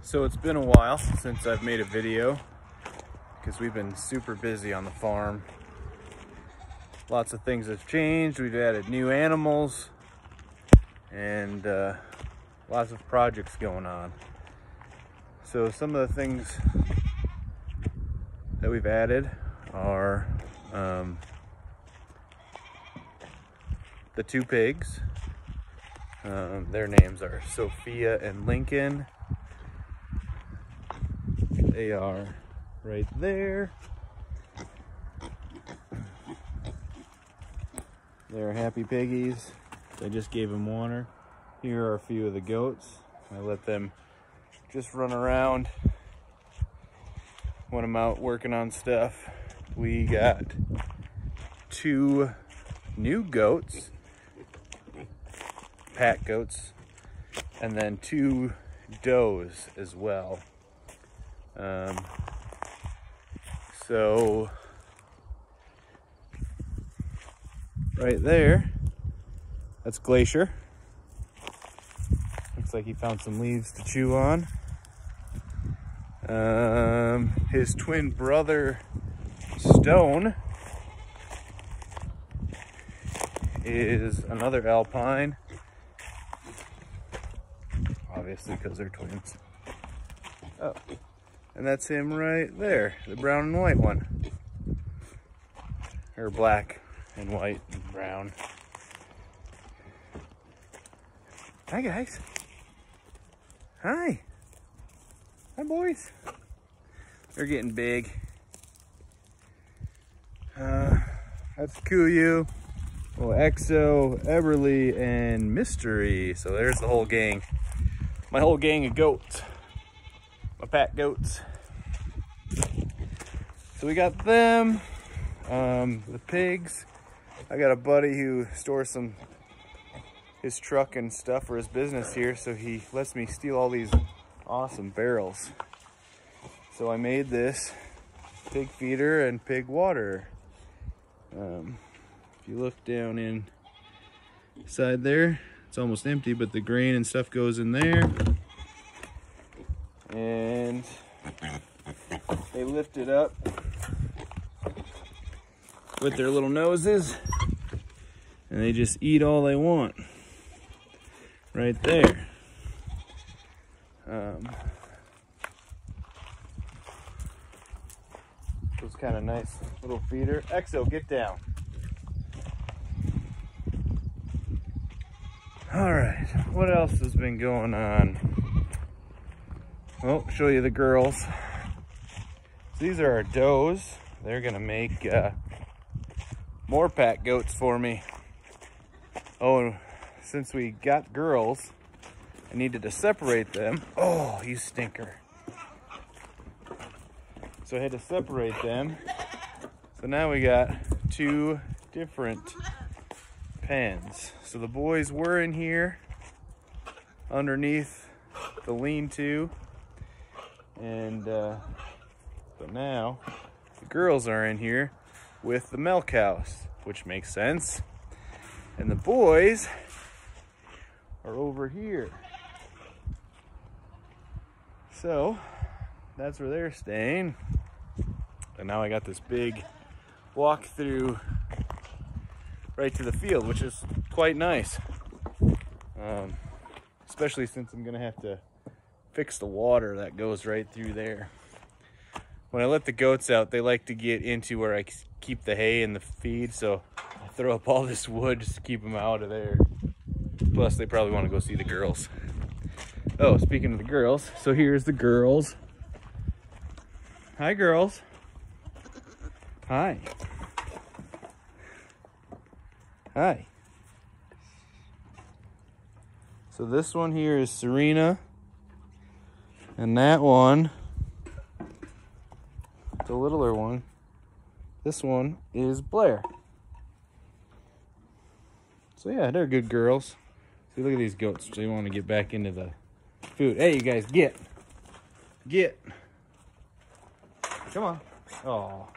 So it's been a while since I've made a video because we've been super busy on the farm. Lots of things have changed. We've added new animals and lots of projects going on. So some of the things that we've added are the two pigs. Their names are Sophia and Lincoln. They are right there. They're happy piggies. I just gave them water. Here are a few of the goats. I let them just run around when I'm out working on stuff. We got two new goats, pack goats, and then two does as well. So right there, that's Glacier. Looks like he found some leaves to chew on. His twin brother, Stone, is another Alpine. Obviously, because they're twins. Oh, and that's him right there, the brown and white one. Or black and white and brown. Hi, guys. Hi. Hi, boys. They're getting big. That's Kuyu, Exo, Everly, and Mystery. So there's the whole gang. My whole gang of goats. My pack goats. So we got them. The pigs. I got a buddy who stores his truck and stuff for his business here, so he lets me steal all these awesome barrels. So I made this pig feeder and pig water. If you look down inside there, it's almost empty, but the grain and stuff goes in there. And they lift it up with their little noses, and they just eat all they want right there. It's kind of nice little feeder. Exo, get down. All right, what else has been going on? Well, I'll show you the girls. These are our does. They're gonna make more pack goats for me. Oh, and since we got girls, I needed to separate them. Oh, you stinker. So I had to separate them. So now we got two different pens. So the boys were in here underneath the lean-to, and but now the girls are in here with the milk house, which makes sense. And the boys are over here. So that's where they're staying. And now I got this big walk through right to the field, which is quite nice. Especially since I'm gonna have to fix the water that goes right through there. When I let the goats out, they like to get into where I keep the hay and the feed, so I throw up all this wood just to keep them out of there. Plus, they probably want to go see the girls. Oh, speaking of the girls, so here's the girls. Hi, girls. Hi. Hi. So this one here is Serena, and that one, the littler one, this one is Blair. So yeah, they're good girls. See, look at these goats. They want to get back into the food. Hey, you guys, get. Come on. Oh,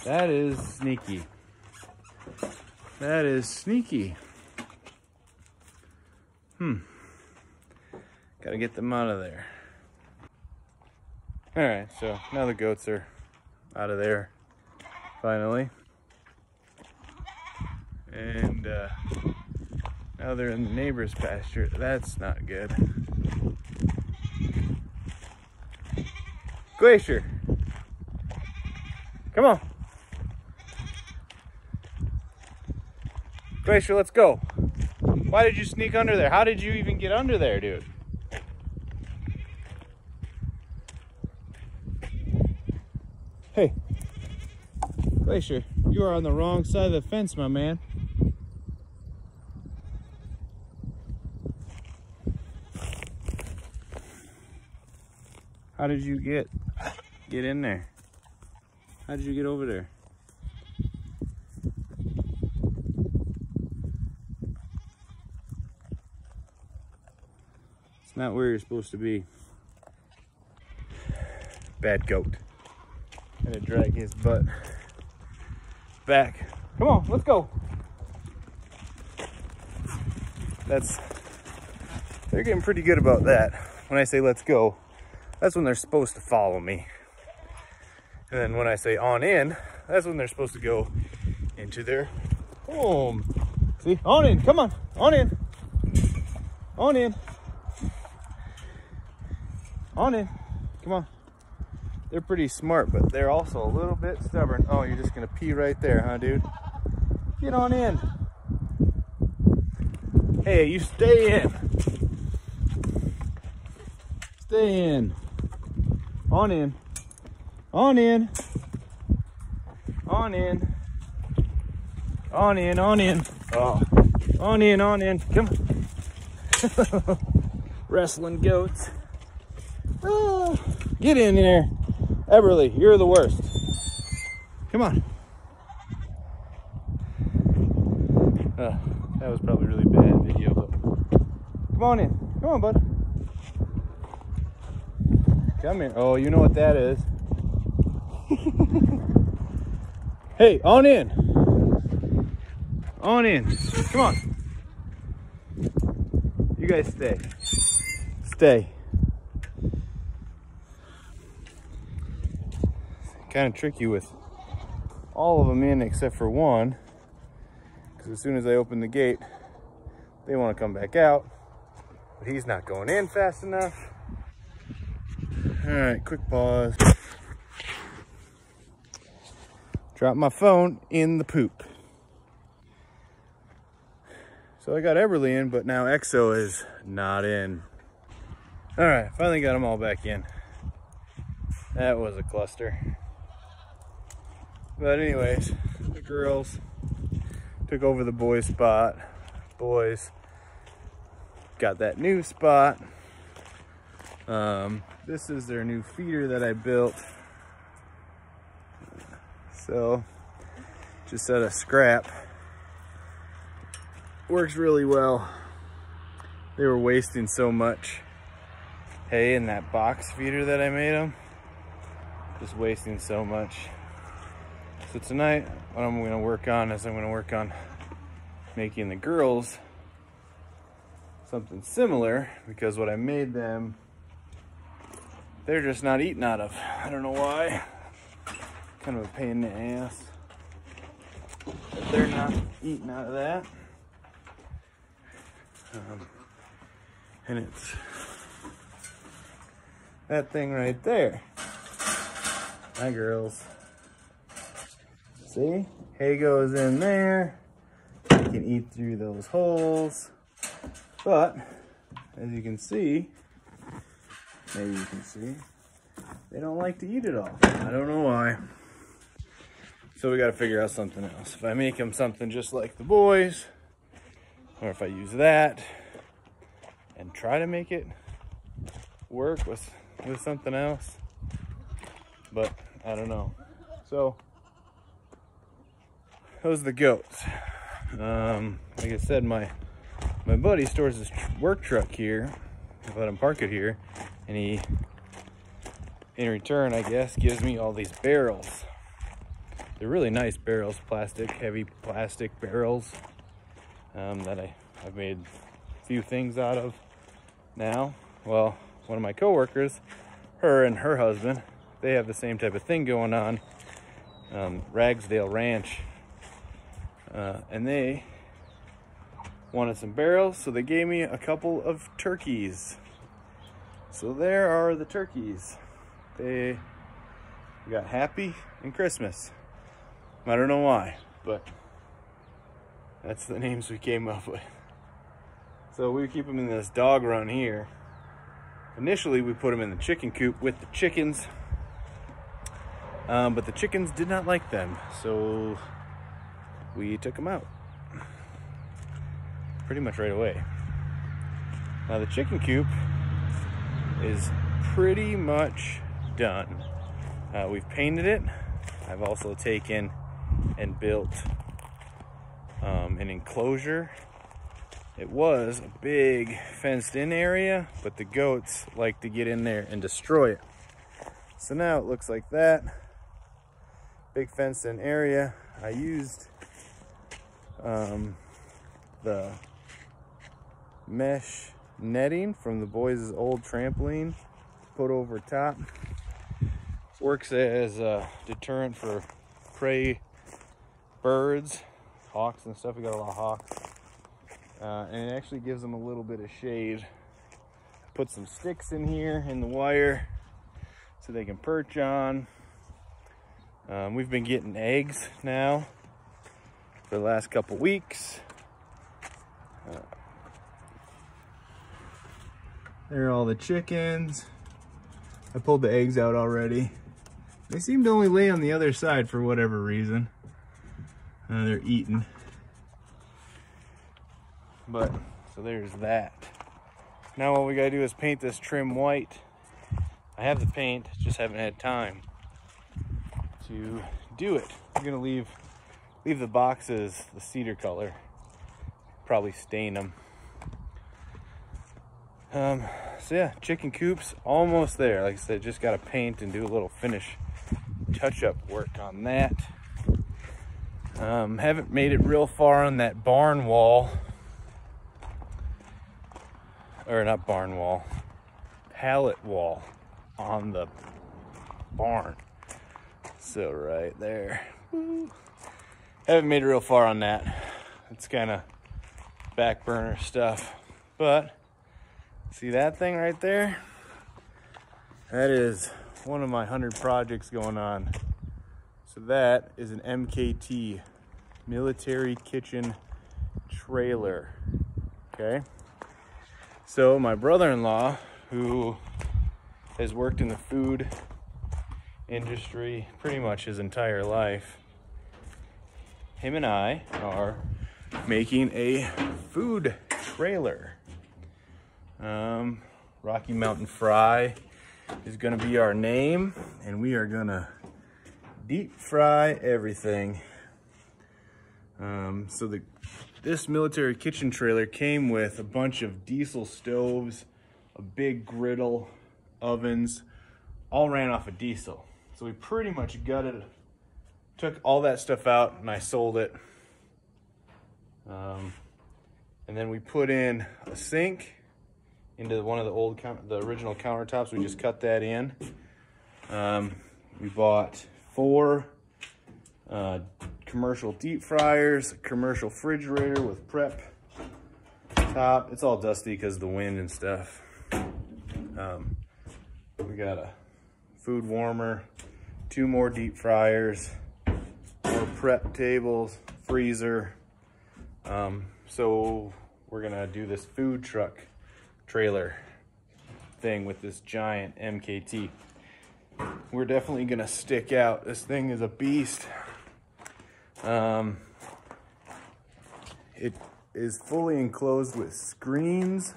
that is sneaky. That is sneaky. Gotta get them out of there. All right, so now the goats are out of there, finally. And now they're in the neighbor's pasture. That's not good. Glacier, come on. Glacier, let's go. Why did you sneak under there? How did you even get under there, dude? Hey, Glacier, you are on the wrong side of the fence, my man. How did you get in there? How did you get over there? It's not where you're supposed to be. Bad goat. Gonna drag his butt back. Come on, let's go. They're getting pretty good about that. When I say let's go, that's when they're supposed to follow me. And then when I say on in, that's when they're supposed to go into their home. See, on in, come on, on in. On in. On in, come on. They're pretty smart, but they're also a little bit stubborn. Oh, you're just gonna pee right there, huh, dude? Get on in. Hey, you stay in. Stay in. On in. On in. On in. On in, on in. Oh. On in. Come on. Wrestling goats. Oh. Get in there. Everly, you're the worst. Come on. That was probably a really bad video, but come on in. Come on, bud. Come here. Oh, you know what that is. Hey, on in. On in. Come on. You guys stay. Stay. Kind of tricky with all of them in except for one, because as soon as I open the gate, they want to come back out, but he's not going in fast enough. All right, quick pause. Drop my phone in the poop. So I got Everly in, but now Exo is not in. All right, finally got them all back in. That was a cluster. But anyways, the girls took over the boys' spot. Boys got that new spot. This is their new feeder that I built. So, just out of scrap. Works really well. They were wasting so much hay in that box feeder that I made them. Just wasting so much. So tonight, what I'm gonna work on is I'm gonna work on making the girls something similar, because what I made them, they're just not eating out of. I don't know why. Kind of a pain in the ass. But they're not eating out of that. And it's that thing right there. Hi, girls. See? Hay goes in there. You can eat through those holes. But, as you can see, maybe you can see, they don't like to eat it all. I don't know why. So we got to figure out something else. If I make them something just like the boys, or if I use that and try to make it work with something else, but I don't know. So those are the goats. Like I said, my buddy stores his work truck here. I let him park it here, and he, in return, I guess, gives me all these barrels. They're really nice barrels, heavy plastic barrels that I've made a few things out of now. Well, one of my coworkers her and her husband, they have the same type of thing going on, Ragsdale Ranch, and they wanted some barrels, so they gave me a couple of turkeys. So there are the turkeys. They got Happy and Christmas. I don't know why, but that's the names we came up with. So we keep them in this dog run here. Initially, we put them in the chicken coop with the chickens, but the chickens did not like them, so we took them out pretty much right away. Now the chicken coop is pretty much done. We've painted it. I've also taken and built an enclosure. It was a big fenced in area, but the goats like to get in there and destroy it. So now it looks like that. Big fenced in area. I used the mesh netting from the boys' old trampoline to put over top. Works as a deterrent for prey birds, hawks and stuff. We got a lot of hawks. And it actually gives them a little bit of shade. Put some sticks in here in the wire so they can perch on. We've been getting eggs now for the last couple weeks. There are all the chickens. I pulled the eggs out already. They seem to only lay on the other side for whatever reason. They're eating. But, so there's that. Now what we gotta do is paint this trim white. I have the paint, just haven't had time to do it. I'm gonna leave the boxes the cedar color. Probably stain them. So yeah, chicken coops almost there. Like I said, just gotta paint and do a little finish touch-up work on that. Haven't made it real far on that barn wall. Or not barn wall, pallet wall on the barn. So right there. Woo. Haven't made it real far on that. It's kind of back burner stuff. But see that thing right there? That is one of my 100 projects going on. So that is an MKT, military kitchen trailer. Okay. So my brother-in-law, who has worked in the food industry pretty much his entire life, him and I are making a food trailer. Rocky Mountain Fry is gonna be our name, and we are gonna deep fry everything. This military kitchen trailer came with a bunch of diesel stoves, a big griddle, ovens, all ran off of diesel. So we pretty much gutted, took all that stuff out, and I sold it. And then we put in a sink into one of the original countertops. We just cut that in. We bought 4 commercial deep fryers, a commercial refrigerator with prep top. It's all dusty because of the wind and stuff. We got a food warmer, 2 more deep fryers, more prep tables, freezer. So we're gonna do this food truck trailer thing with this giant MKT. We're definitely gonna stick out. This thing is a beast. It is fully enclosed with screens.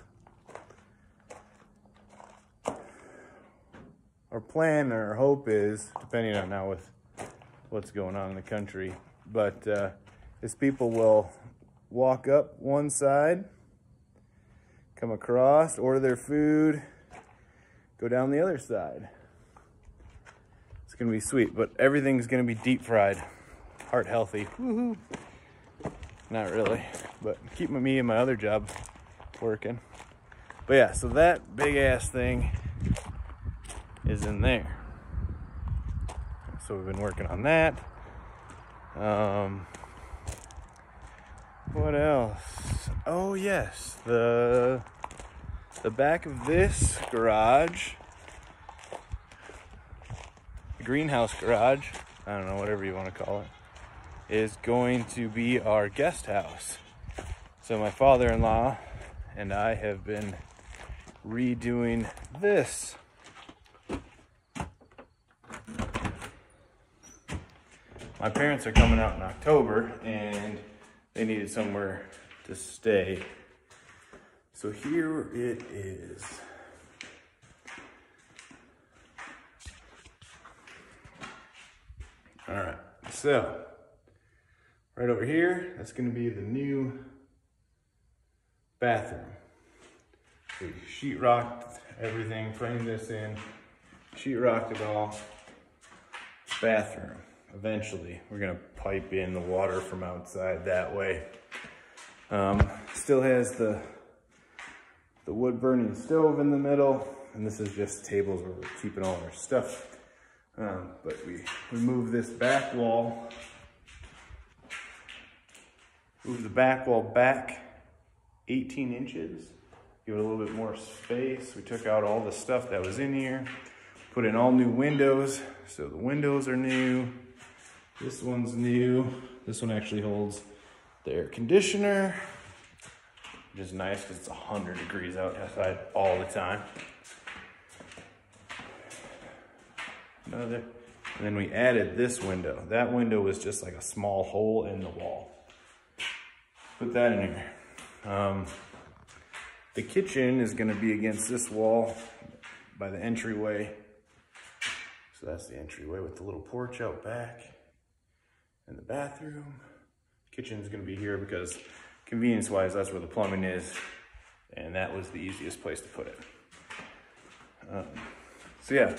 Our plan or our hope is, depending on now with what's going on in the country, but is people will walk up one side, come across, order their food, go down the other side. It's gonna be sweet, but everything's gonna be deep fried. Heart healthy, woohoo. Not really, but keep me and my other job working. But yeah, so that big ass thing is in there. So we've been working on that. What else? Oh yes, the back of this garage, the greenhouse garage, I don't know, whatever you want to call it, is going to be our guest house. So my father-in-law and I have been redoing this. My parents are coming out in October and they needed somewhere to stay. So here it is. All right, so right over here, that's gonna be the new bathroom. We sheetrocked everything, framed this in, sheetrocked it all. Bathroom. Eventually, we're gonna pipe in the water from outside that way. Still has the wood burning stove in the middle, and this is just tables where we're keeping all our stuff. But we moved this back wall, moved the back wall back 18 inches, give it a little bit more space. We took out all the stuff that was in here, put in all new windows, so the windows are new. This one's new. This one actually holds the air conditioner, which is nice because it's 100 degrees outside all the time. And then we added this window. That window was just like a small hole in the wall. Put that in here. The kitchen is gonna be against this wall by the entryway. So that's the entryway with the little porch out back. And the bathroom. Kitchen's gonna be here because convenience-wise, that's where the plumbing is. And that was the easiest place to put it. So yeah,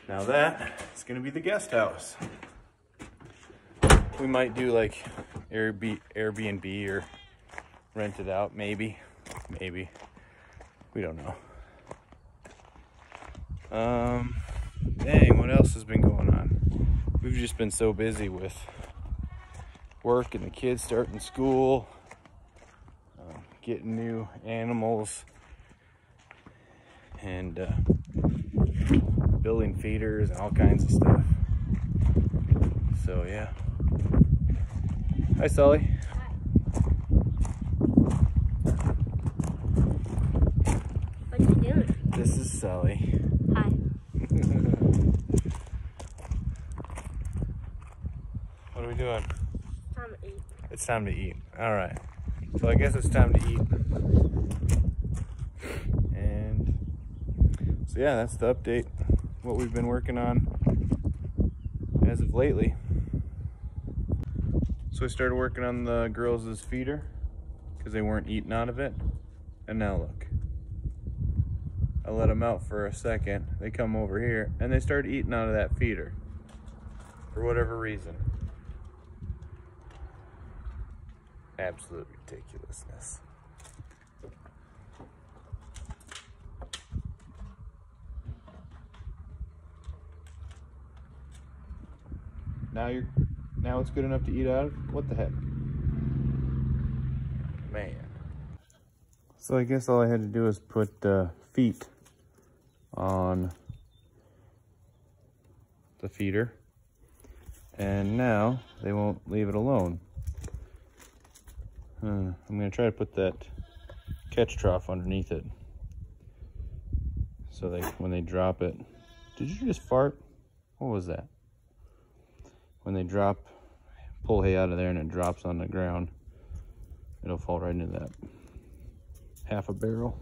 now that is gonna be the guest house. We might do like Airbnb or rent it out, maybe. We don't know. Dang, what else has been going on? We've just been so busy with work and the kids starting school, getting new animals, and building feeders and all kinds of stuff. So yeah. Hi, Sully. What you doing? This is Sully. Hi. What are we doing? Time to eat. It's time to eat. All right. So I guess it's time to eat. And so yeah, that's the update. What we've been working on as of lately. So we started working on the girls' feeder because they weren't eating out of it. And now look. I let them out for a second. They come over here and they start eating out of that feeder for whatever reason. Absolute ridiculousness. Now it's good enough to eat out of? What the heck? Man. So I guess all I had to do is put feet on the feeder. And now they won't leave it alone. I'm gonna try to put that catch trough underneath it. So when they drop it. Did you just fart? What was that? When they pull hay out of there and it drops on the ground, it'll fall right into that half a barrel.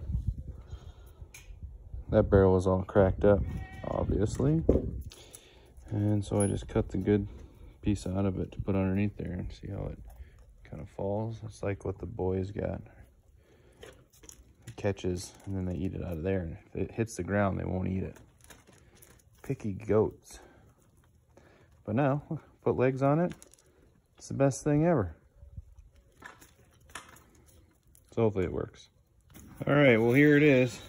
That barrel was all cracked up, obviously. And so I just cut the good piece out of it to put underneath there and see how it kind of falls. It's like what the boys got. It catches and then they eat it out of there. And if it hits the ground, they won't eat it. Picky goats. But now, put legs on it. It's the best thing ever. So hopefully it works. All right, well here it is.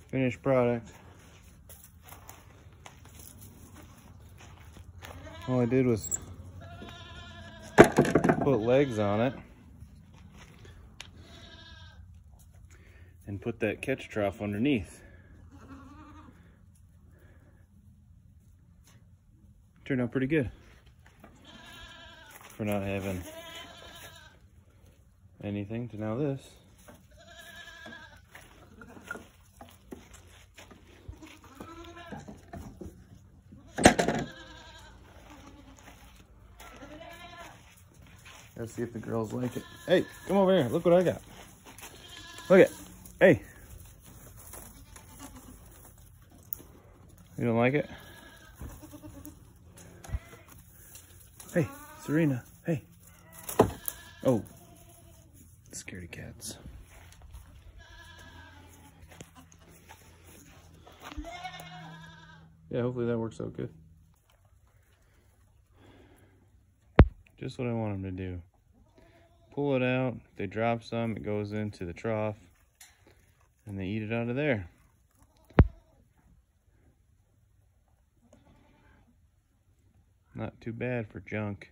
Finished product. All I did was put legs on it and put that catch trough underneath. Turned out pretty good for not having anything to now this. Let's see if the girls like it. Hey, come over here. Look what I got. Look it. Hey. You don't like it? Hey, Serena. Hey. Oh. Scaredy cats. Yeah, hopefully that works out good. Just what I want them to do. Pull it out. If they drop some, it goes into the trough and they eat it out of there. Not too bad for junk.